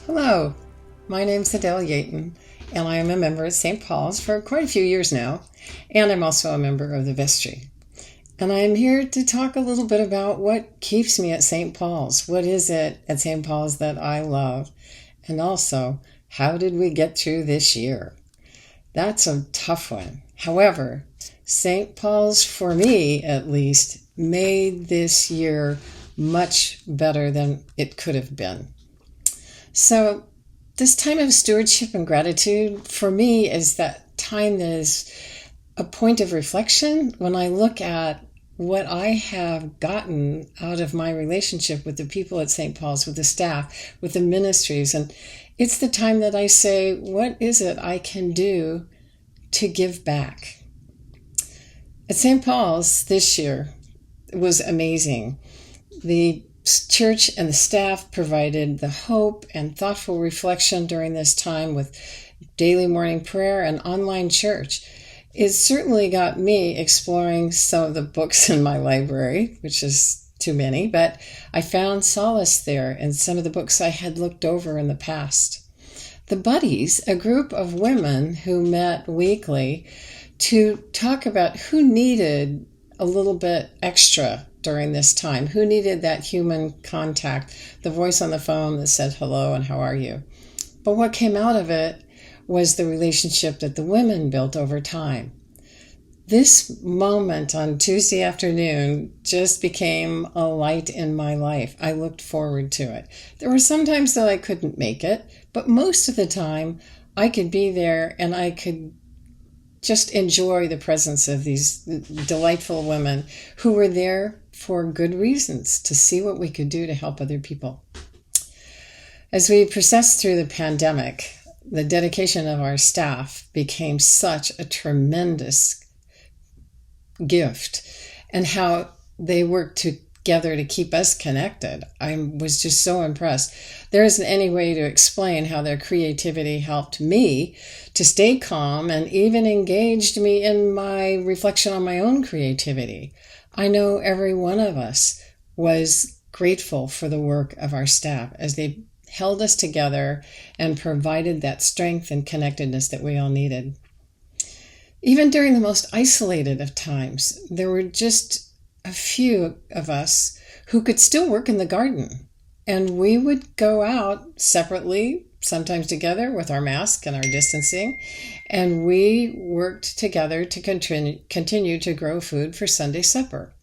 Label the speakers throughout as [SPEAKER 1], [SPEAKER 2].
[SPEAKER 1] Hello, my name's Adelle Yeaton, and I am a member at St. Paul's for quite a few years now, and I'm also a member of the vestry. And I am here to talk a little bit about what keeps me at St. Paul's. What is it at St. Paul's that I love? And also, how did we get through this year? That's a tough one. However, St. Paul's, for me at least, made this year much better than it could have been. So this time of stewardship and gratitude for me is that time that is a point of reflection when I look at what I have gotten out of my relationship with the people at St. Paul's, with the staff, with the ministries. And it's the time that I say, what is it I can do to give back? At St. Paul's this year was amazing. The church and the staff provided the hope and thoughtful reflection during this time with daily morning prayer and online church. It certainly got me exploring some of the books in my library, which is too many, but I found solace there in some of the books I had looked over in the past. The Buddies, a group of women who met weekly to talk about who needed a little bit extra during this time, who needed that human contact, the voice on the phone that said hello and how are you. But what came out of it was the relationship that the women built over time. This moment on Tuesday afternoon just became a light in my life. I looked forward to it. There were some times that I couldn't make it, but most of the time I could be there and I could just enjoy the presence of these delightful women who were there for good reasons, to see what we could do to help other people. As we processed through the pandemic, the dedication of our staff became such a tremendous gift, and how they worked together to keep us connected. I was just so impressed. There isn't any way to explain how their creativity helped me to stay calm and even engaged me in my reflection on my own creativity. I know every one of us was grateful for the work of our staff as they held us together and provided that strength and connectedness that we all needed. Even during the most isolated of times, there were just a few of us who could still work in the garden. And we would go out separately, sometimes together with our mask and our distancing, and we worked together to continue to grow food for Sunday supper.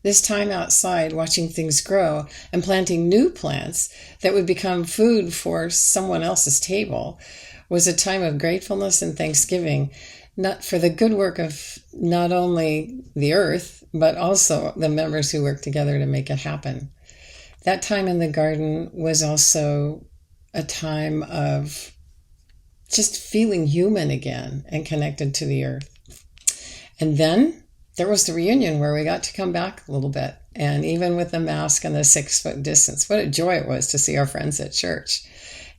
[SPEAKER 1] This time outside, watching things grow and planting new plants that would become food for someone else's table, was a time of gratefulness and thanksgiving, not for the good work of not only the earth, but also the members who worked together to make it happen. That time in the garden was also a time of just feeling human again and connected to the earth. And then there was the reunion where we got to come back a little bit. And even with the mask and the 6-foot distance, what a joy it was to see our friends at church.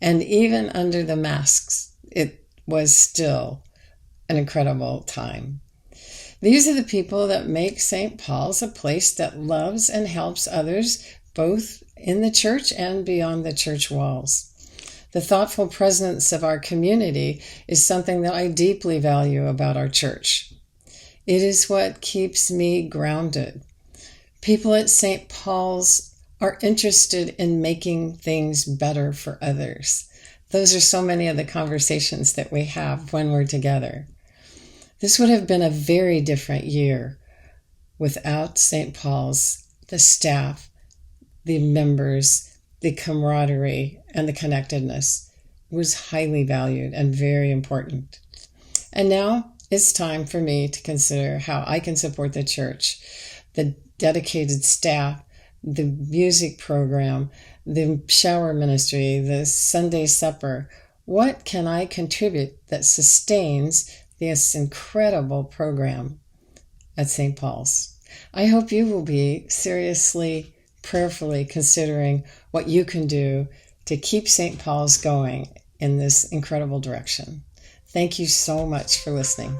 [SPEAKER 1] And even under the masks, it was still an incredible time. These are the people that make St. Paul's a place that loves and helps others, both in the church and beyond the church walls. The thoughtful presence of our community is something that I deeply value about our church. It is what keeps me grounded. People at St. Paul's are interested in making things better for others. Those are so many of the conversations that we have when we're together. This would have been a very different year without St. Paul's, the staff, the members, the camaraderie, and the connectedness. It was highly valued and very important. And now it's time for me to consider how I can support the church, the dedicated staff, the music program, the shower ministry, the Sunday supper. What can I contribute that sustains this incredible program at St. Paul's? I hope you will be seriously, prayerfully considering what you can do to keep St. Paul's going in this incredible direction. Thank you so much for listening.